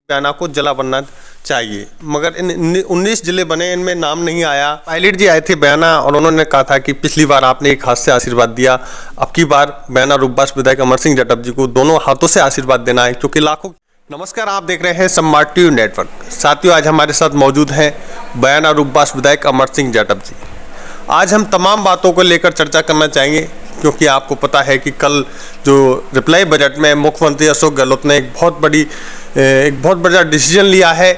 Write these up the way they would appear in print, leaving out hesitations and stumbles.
बयाना को जला बनना चाहिए, मगर इन 19 जिले बने, इनमें नाम नहीं आया। पायलट जी आए थे बयाना और उन्होंने कहा था कि पिछली बार आपने एक हाथ से आशीर्वाद दिया, अब की बार बयाना रूपबास विधायक अमर सिंह जाटव जी को दोनों हाथों से आशीर्वाद देना है, क्योंकि लाखों। नमस्कार, आप देख रहे हैं सम्राट टीवी नेटवर्क। साथियों, आज हमारे साथ मौजूद हैं बयाना रूपबास विधायक अमर सिंह जाटव जी। आज हम तमाम बातों को लेकर चर्चा करना चाहेंगे, क्योंकि आपको पता है कि कल जो रिप्लाई बजट में मुख्यमंत्री अशोक गहलोत ने एक बहुत बड़ा डिसीजन लिया है।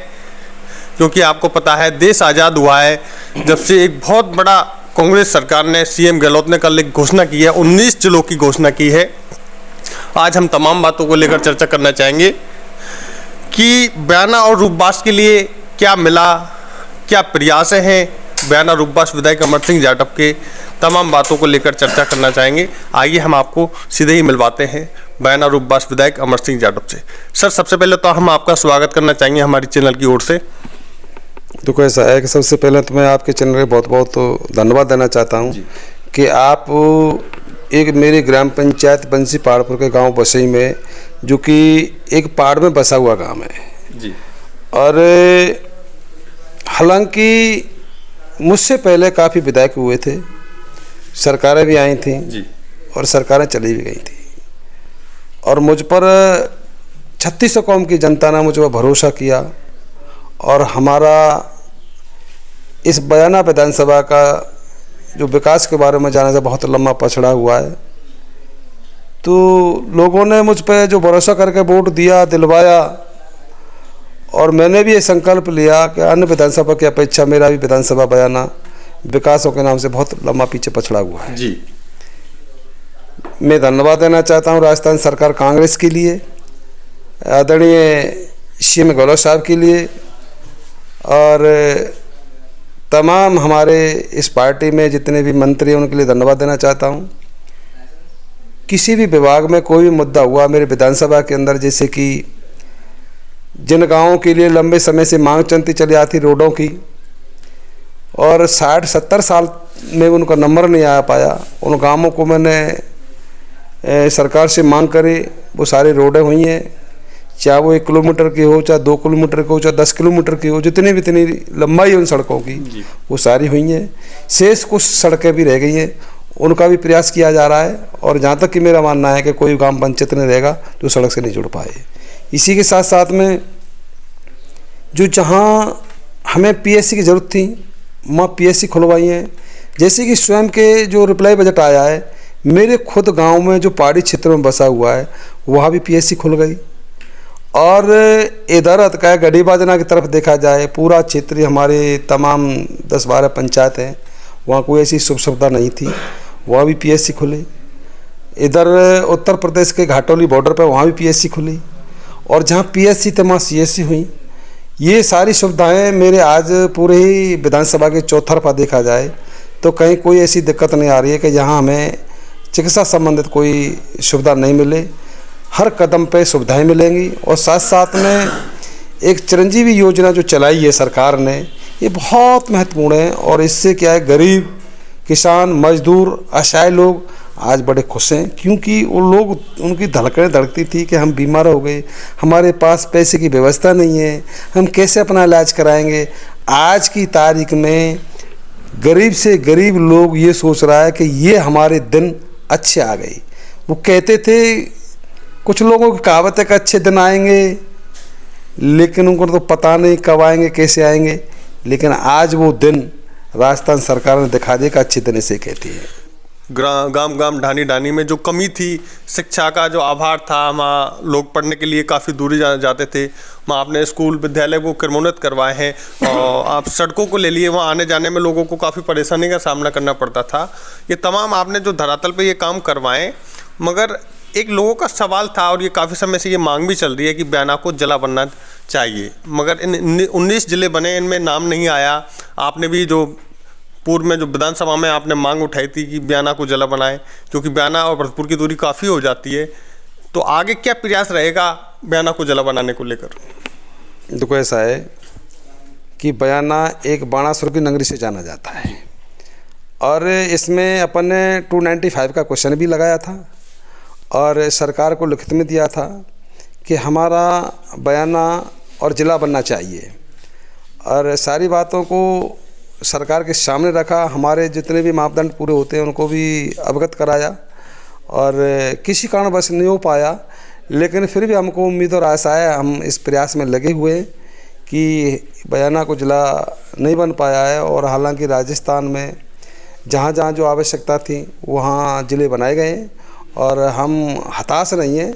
क्योंकि आपको पता है देश आज़ाद हुआ है जब से एक बहुत बड़ा कांग्रेस सरकार ने, सीएम गहलोत ने कल एक घोषणा की है, 19 जिलों की घोषणा की है। आज हम तमाम बातों को लेकर चर्चा करना चाहेंगे कि बयाना और रूपबास के लिए क्या मिला, क्या प्रयास हैं बयाना रूपबास विधायक अमर सिंह जाटव के, तमाम बातों को लेकर चर्चा करना चाहेंगे। आइए हम आपको सीधे ही मिलवाते हैं बयाना रूपबास विधायक अमर सिंह जाटव से। सर, सबसे पहले तो हम आपका स्वागत करना चाहेंगे हमारी चैनल की ओर से। तो ऐसा है कि सबसे पहले तो मैं आपके चैनल को बहुत बहुत धन्यवाद देना चाहता हूं कि आप एक मेरी ग्राम पंचायत बंसी पहाड़पुर के गांव बसई में, जो कि एक पहाड़ में बसा हुआ गांव है जी, और हालांकि मुझसे पहले काफ़ी विधायक हुए थे, सरकारें भी आई थी जी, और सरकारें चली भी गई थी, और मुझ पर 3600 कौम की जनता ने मुझ पर भरोसा किया। और हमारा इस बयाना विधानसभा का जो विकास के बारे में जाने से बहुत लंबा पछड़ा हुआ है, तो लोगों ने मुझ पर जो भरोसा करके वोट दिया, दिलवाया, और मैंने भी ये संकल्प लिया कि अन्य विधानसभा की अपेक्षा मेरा भी विधानसभा बयाना विकासों के नाम से बहुत लंबा पीछे पछड़ा हुआ है जी। मैं धन्यवाद देना चाहता हूँ राजस्थान सरकार कांग्रेस के लिए, आदरणीय सीएम गहलोत साहब के लिए, और तमाम हमारे इस पार्टी में जितने भी मंत्री हैं उनके लिए धन्यवाद देना चाहता हूँ। किसी भी विभाग में कोई भी मुद्दा हुआ मेरे विधानसभा के अंदर, जैसे कि जिन गाँवों के लिए लंबे समय से मांग चलती चली आती रोडों की, और 60-70 साल में उनका नंबर नहीं आ पाया, उन गाँवों को मैंने सरकार से मांग करी, वो सारी रोडें हुई हैं, चाहे वो 1 किलोमीटर की हो, चाहे 2 किलोमीटर की हो, चाहे 10 किलोमीटर की हो, जितनी लंबाई है उन सड़कों की वो सारी हुई हैं। शेष कुछ सड़कें भी रह गई हैं, उनका भी प्रयास किया जा रहा है, और जहाँ तक कि मेरा मानना है कि कोई ग्राम पंचायत नहीं रहेगा जो सड़क से नहीं जुड़ पाए। इसी के साथ साथ में जो जहाँ हमें पीएससी की ज़रूरत थी वहाँ पीएससी खुलवाई हैं। जैसे कि स्वयं के जो रिप्लाई बजट आया है, मेरे खुद गांव में जो पहाड़ी क्षेत्र में बसा हुआ है वहाँ भी पीएससी खुल गई। और इधर अतकाय गढ़ी बाजना की तरफ देखा जाए, पूरा क्षेत्र हमारे तमाम 10-12 पंचायत हैं, वहाँ कोई ऐसी सुख सुविधा नहीं थी, वहाँ भी पीएससी खुले। इधर उत्तर प्रदेश के घाटोली बॉर्डर पर वहाँ भी पीएससी खुली, और जहाँ पीएससी थे वहाँ सीएससी हुई। ये सारी सुविधाएं मेरे आज पूरे ही विधानसभा के चौतरफा देखा जाए तो कहीं कोई ऐसी दिक्कत नहीं आ रही है कि यहाँ हमें चिकित्सा संबंधित कोई सुविधा नहीं मिले। हर कदम पे सुविधाएं मिलेंगी। और साथ साथ में एक चिरंजीवी योजना जो चलाई है सरकार ने, ये बहुत महत्वपूर्ण है, और इससे क्या है, गरीब किसान, मजदूर, असहाय लोग आज बड़े खुश हैं, क्योंकि वो लोग, उनकी धड़कनें धड़कती थी कि हम बीमार हो गए, हमारे पास पैसे की व्यवस्था नहीं है, हम कैसे अपना इलाज कराएंगे। आज की तारीख में गरीब से गरीब लोग ये सोच रहा है कि ये हमारे दिन अच्छे आ गए। वो कहते थे, कुछ लोगों की कहावत है कि अच्छे दिन आएंगे, लेकिन उनको तो पता नहीं कब आएंगे, कैसे आएंगे। लेकिन आज वो दिन राजस्थान सरकार ने दिखा दिया कि अच्छे दिन इसे कहती है। गांव गांव ढानी ढानी में जो कमी थी, शिक्षा का जो अभाव था, वहाँ लोग पढ़ने के लिए काफ़ी दूरी जाते थे, वहाँ आपने स्कूल विद्यालय को क्रमोन्नत करवाए हैं, और आप सड़कों को ले लिए, वहाँ आने जाने में लोगों को काफ़ी परेशानी का सामना करना पड़ता था। ये तमाम आपने जो धरातल पे ये काम करवाएं, मगर एक लोगों का सवाल था, और ये काफ़ी समय से ये मांग भी चल रही है कि बयाना को जला बनना चाहिए, मगर इन 19 जिले बने, इनमें नाम नहीं आया। आपने भी जो पूर्व में जो विधानसभा में आपने मांग उठाई थी कि बयाना को जला बनाएं, क्योंकि बयाना और भरतपुर की दूरी काफ़ी हो जाती है, तो आगे क्या प्रयास रहेगा बयाना को जला बनाने को लेकर? देखो, ऐसा है कि बयाना एक बाणासुर की नगरी से जाना जाता है, और इसमें अपन ने 295 का क्वेश्चन भी लगाया था, और सरकार को लिखित में दिया था कि हमारा बयाना और ज़िला बनना चाहिए। और सारी बातों को सरकार के सामने रखा, हमारे जितने भी मापदंड पूरे होते हैं उनको भी अवगत कराया, और किसी कारणवश नहीं हो पाया, लेकिन फिर भी हमको उम्मीद और आशा है, हम इस प्रयास में लगे हुए हैं कि बयाना को ज़िला नहीं बन पाया है। और हालांकि राजस्थान में जहाँ जहाँ जो आवश्यकता थी वहाँ ज़िले बनाए गए हैं, और हम हताश नहीं हैं,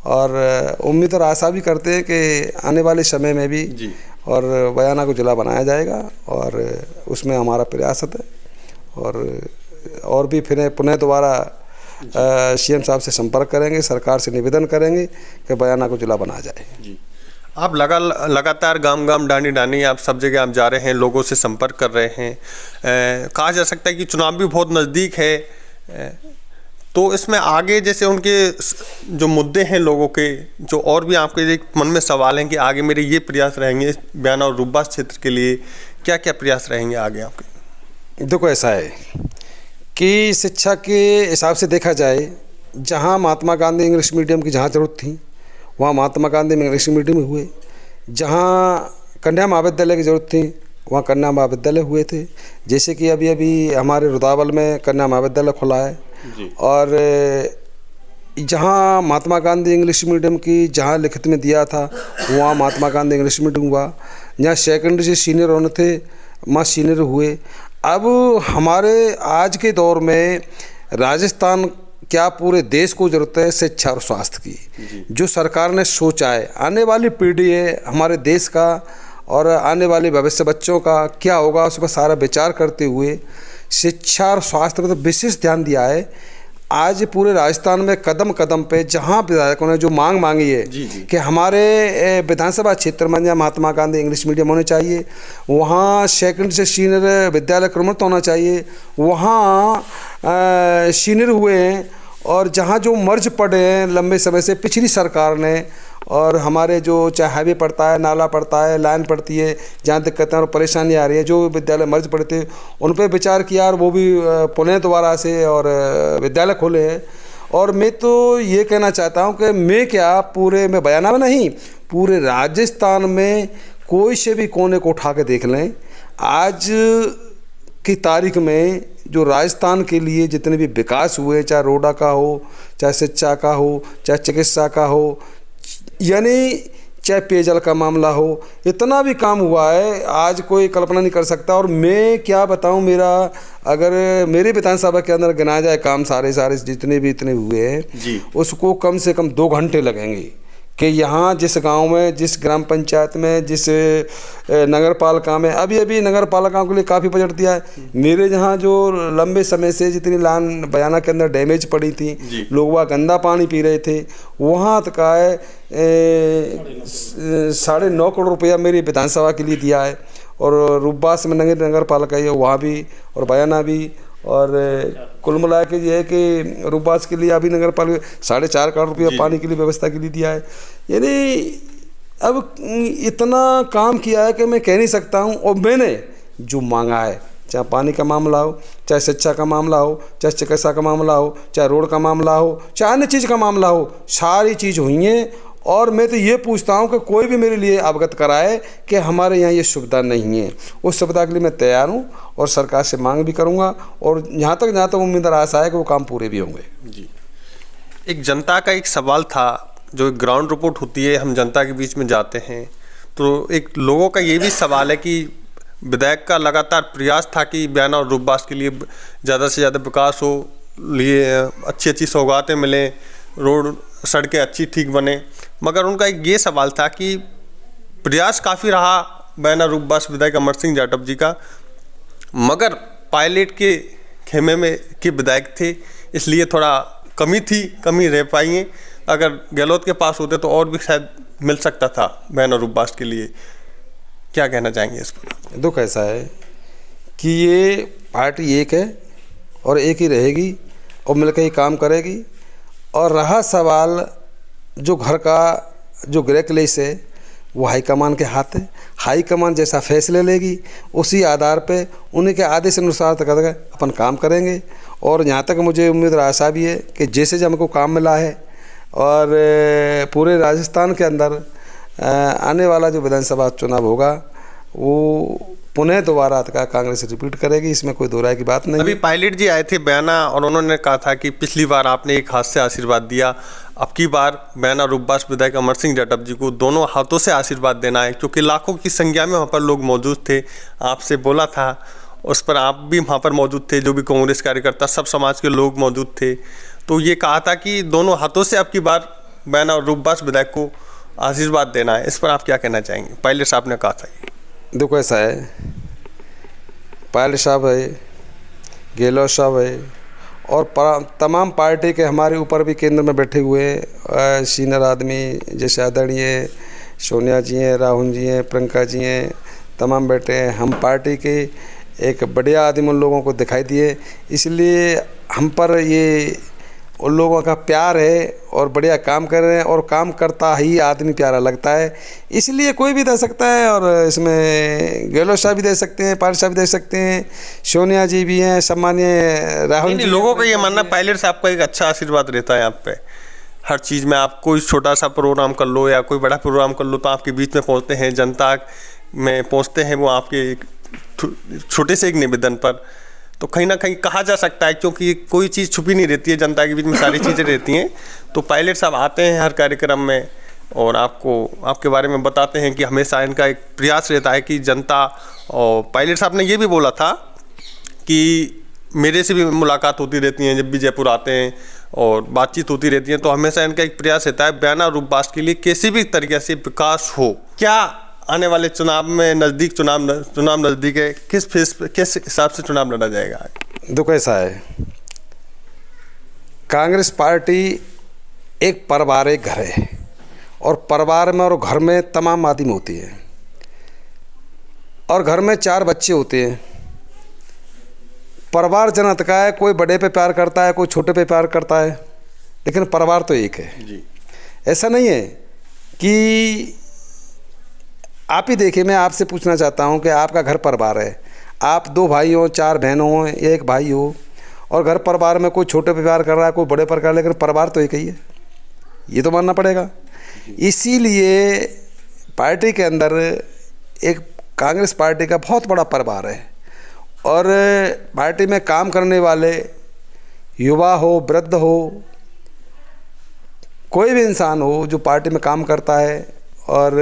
और उम्मीद और आशा भी करते हैं कि आने वाले समय में भी जी और बयाना को ज़िला बनाया जाएगा, और उसमें हमारा प्रयास है। और भी फिर पुनः दोबारा सीएम साहब से संपर्क करेंगे, सरकार से निवेदन करेंगे कि बयाना को ज़िला बनाया जाए। जी, आप लगातार गांव गांव डांडी डांडी आप सब जगह आप जा रहे हैं, लोगों से संपर्क कर रहे हैं। कहा जा सकता है कि चुनाव भी बहुत नज़दीक है, तो इसमें आगे जैसे उनके जो मुद्दे हैं लोगों के, जो और भी आपके एक मन में सवाल हैं कि आगे मेरे ये प्रयास रहेंगे बयाना और रूपबास क्षेत्र के लिए, क्या क्या प्रयास रहेंगे आगे आपके? देखो, ऐसा है कि शिक्षा के हिसाब से देखा जाए, जहाँ महात्मा गांधी इंग्लिश मीडियम की जहाँ ज़रूरत थी वहाँ महात्मा गांधी इंग्लिश मीडियम हुए, जहाँ कन्या महाविद्यालय की ज़रूरत थी वहाँ कन्या महाविद्यालय हुए थे। जैसे कि अभी अभी हमारे रुदावल में कन्या महाविद्यालय खुला है, और जहाँ महात्मा गांधी इंग्लिश मीडियम की जहाँ लिखित में दिया था वहाँ महात्मा गांधी इंग्लिश मीडियम हुआ। जहाँ सेकेंडरी से सीनियर होने थे वहाँ सीनियर हुए। अब हमारे आज के दौर में राजस्थान क्या पूरे देश को ज़रूरत है शिक्षा और स्वास्थ्य की। जो सरकार ने सोचा है आने वाली पीढ़ी है हमारे देश का, और आने वाले भविष्य बच्चों का क्या होगा उस पर सारा विचार करते हुए शिक्षा और स्वास्थ्य पर तो विशेष ध्यान दिया है। आज पूरे राजस्थान में कदम कदम पे जहाँ विधायकों ने जो मांग मांगी है कि हमारे विधानसभा क्षेत्र में जहाँ महात्मा गांधी इंग्लिश मीडियम होने चाहिए, वहाँ सेकंड से सीनियर विद्यालय क्रमोन्नत होना चाहिए, वहाँ सीनियर हुए हैं। और जहाँ जो मर्ज पड़े हैं लंबे समय से पिछली सरकार ने, और हमारे जो चाहे हाईवे पड़ता है, नाला पड़ता है, लाइन पड़ती है, जहाँ दिक्कतें और परेशानी आ रही है, जो विद्यालय मर्ज पड़े थे उन पर विचार किया, और वो भी पुणे दोबारा से और विद्यालय खोले हैं। और मैं तो ये कहना चाहता हूँ कि मैं क्या पूरे में बयाना में नहीं, पूरे राजस्थान में कोई से भी कोने को उठा के देख लें, आज की तारीख में जो राजस्थान के लिए जितने भी विकास हुए, चाहे रोडा का हो, चाहे शिक्षा का हो, चाहे चिकित्सा का हो, यानी चाहे पेयजल का मामला हो, इतना भी काम हुआ है आज कोई कल्पना नहीं कर सकता। और मैं क्या बताऊं, मेरा अगर मेरे विधानसभा के अंदर गिना जाए काम सारे जितने भी इतने हुए हैं उसको कम से कम 2 घंटे लगेंगे कि यहाँ जिस गांव में, जिस ग्राम पंचायत में, जिस नगर पालिका में, अभी नगर पालिकाओं के लिए काफ़ी बजट दिया है। मेरे यहाँ जो लंबे समय से जितनी लान बयाना के अंदर डैमेज पड़ी थी, लोग वहाँ गंदा पानी पी रहे थे, वहाँ तक का है 9.5 करोड़ रुपया मेरी विधानसभा के लिए दिया है। और रूपबास में नगर पालिका है वहाँ भी, और बयाना भी, और कुल मिला के ये है कि रूपबास के लिए अभी नगर पालिका 4.5 करोड़ रुपया पानी के लिए व्यवस्था के लिए दिया है। यानी अब इतना काम किया है कि मैं कह नहीं सकता हूँ। और मैंने जो मांगा है, चाहे पानी का मामला हो, चाहे शिक्षा का मामला हो, चाहे चिकित्सा का मामला हो, चाहे रोड का मामला हो, चाहे अन्य चीज़ का मामला हो, सारी चीज़ हुई हैं। और मैं तो ये पूछता हूँ कि कोई भी मेरे लिए अवगत कराए कि हमारे यहाँ ये सुविधा नहीं है, उस सुविधा के लिए मैं तैयार हूँ और सरकार से मांग भी करूँगा। और जहाँ तक उम्मीद और आशा है कि वो काम पूरे भी होंगे। जी, एक जनता का एक सवाल था, जो ग्राउंड रिपोर्ट होती है, हम जनता के बीच में जाते हैं, तो एक लोगों का ये भी सवाल है कि विधायक का लगातार प्रयास था कि बयाना और रूपबास के लिए ज़्यादा से ज़्यादा विकास हो, लिए अच्छी सौगातें मिलें, रोड सड़कें अच्छी ठीक बने, मगर उनका एक ये सवाल था कि प्रयास काफ़ी रहा बयाना रूपबास विधायक अमर सिंह जाटव जी का, मगर पायलट के खेमे में के विधायक थे, इसलिए थोड़ा कमी रह पाई है। अगर गहलोत के पास होते तो और भी शायद मिल सकता था बयाना रूपबास के लिए। क्या कहना चाहेंगे इस पर? दुख ऐसा है कि ये पार्टी एक है और एक ही रहेगी और मिलकर ही काम करेगी। और रहा सवाल जो घर का जो गृह क्लेश है, वो हाईकमान के हाथ है। हाईकमान जैसा फैसले लेगी उसी आधार पे उन्हीं के आदेश अनुसार तक अपन काम करेंगे। और यहाँ तक मुझे उम्मीद और आशा भी है कि जैसे जब हमको काम मिला है और पूरे राजस्थान के अंदर आने वाला जो विधानसभा चुनाव होगा वो पुनः दोबारा का कांग्रेस रिपीट करेगी, इसमें कोई दो राय की बात नहीं। अभी पायलट जी आए थे बयाना और उन्होंने कहा था कि पिछली बार आपने एक हाथ से आशीर्वाद दिया, अब की बार बयाना रूपबास विधायक अमर सिंह जाटव जी को दोनों हाथों से आशीर्वाद देना है, क्योंकि लाखों की संख्या में वहाँ पर लोग मौजूद थे। आपसे बोला था, उस पर आप भी वहाँ पर मौजूद थे, जो भी कांग्रेस कार्यकर्ता सब समाज के लोग मौजूद थे, तो ये कहा था कि दोनों हाथों से अब की बार बयाना रूपबास विधायक को आशीर्वाद देना है। इस पर आप क्या कहना चाहेंगे? पायलट साहब ने कहा था। देखो ऐसा है, पायलट साहब है, गहलोत साहब है और तमाम पार्टी के हमारे ऊपर भी केंद्र में बैठे हुए सीनियर आदमी जैसे आदरणीय सोनिया जी हैं, राहुल जी हैं, प्रियंका जी हैं, तमाम बैठे हैं। हम पार्टी के एक बढ़िया आदमी उन लोगों को दिखाई दिए, इसलिए हम पर ये उन लोगों का प्यार है और बढ़िया काम कर रहे हैं और काम करता ही आदमी प्यारा लगता है, इसलिए कोई भी दे सकता है। और इसमें गहलोत साहब भी दे सकते हैं, पायलट साहब भी दे सकते हैं, सोनिया जी भी हैं, सम्मानीय राहुल जी। लोगों का ये मानना पायलट साहब का एक अच्छा आशीर्वाद रहता है आप पे, हर चीज़ में। आप कोई छोटा सा प्रोग्राम कर लो या कोई बड़ा प्रोग्राम कर लो तो आपके बीच में पहुँचते हैं, जनता में पहुँचते हैं, वो आपके एक छोटे से एक निवेदन पर। तो कहीं ना कहीं कहा जा सकता है, क्योंकि कोई चीज़ छुपी नहीं रहती है, जनता के बीच में सारी चीज़ें रहती हैं। तो पायलट साहब आते हैं हर कार्यक्रम में और आपको आपके बारे में बताते हैं कि हमेशा इनका एक प्रयास रहता है कि जनता। और पायलट साहब ने ये भी बोला था कि मेरे से भी मुलाकात होती रहती है जब भी जयपुर आते हैं और बातचीत होती रहती है, तो हमेशा इनका एक प्रयास रहता है बयाना रूपबास के लिए किसी भी तरीके से विकास हो। क्या आने वाले चुनाव में चुनाव नज़दीक है, किस हिसाब से चुनाव लड़ा जाएगा? देखो ऐसा है, कांग्रेस पार्टी एक परिवार, एक घर है और परिवार में और घर में तमाम आदमी होती है और घर में 4 बच्चे होते हैं। परिवार जनत का है, कोई बड़े पे प्यार करता है, कोई छोटे पे प्यार करता है, लेकिन परिवार तो एक है जी। ऐसा नहीं है कि आप ही देखिए, मैं आपसे पूछना चाहता हूं कि आपका घर परिवार है, आप 2 भाई हो, 4 बहनों हो, 1 भाई हो और घर परिवार में कोई छोटे पे प्यार कर रहा है, कोई बड़े पर कर रहा है, लेकिन परिवार तो एक ही है, ये तो मानना पड़ेगा। इसीलिए पार्टी के अंदर एक कांग्रेस पार्टी का बहुत बड़ा परिवार है और पार्टी में काम करने वाले युवा हो, वृद्ध हो, कोई भी इंसान हो जो पार्टी में काम करता है और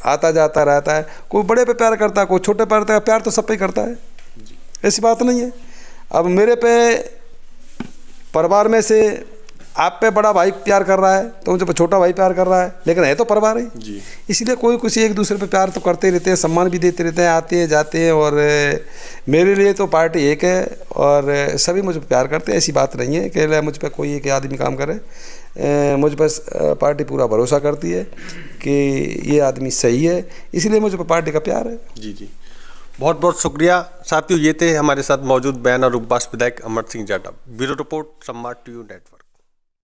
आता जाता रहता है, कोई बड़े पे प्यार करता है, कोई छोटे पे करता है, प्यार तो सब पे करता है, ऐसी बात नहीं है। अब मेरे पे परिवार में से आप पे बड़ा भाई प्यार कर रहा है तो मुझे पे छोटा भाई प्यार कर रहा है, लेकिन है तो परिवार ही जी। इसलिए कोई किसी एक दूसरे पे प्यार तो करते रहते हैं, सम्मान भी देते रहते हैं, आते हैं जाते हैं। और मेरे लिए तो पार्टी एक है और सभी मुझ पर प्यार करते हैं, ऐसी बात नहीं है कि मुझ पर कोई एक आदमी काम करे। मुझ पर पार्टी पूरा भरोसा करती है कि ये आदमी सही है, इसलिए मुझ पर पार्टी का प्यार है जी जी। बहुत बहुत शुक्रिया साथियों। ये थे हमारे साथ मौजूद बयाना रूपबास विधायक अमर सिंह जाटव। ब्यूरो रिपोर्ट, सम्राट टीवी नेटवर्क।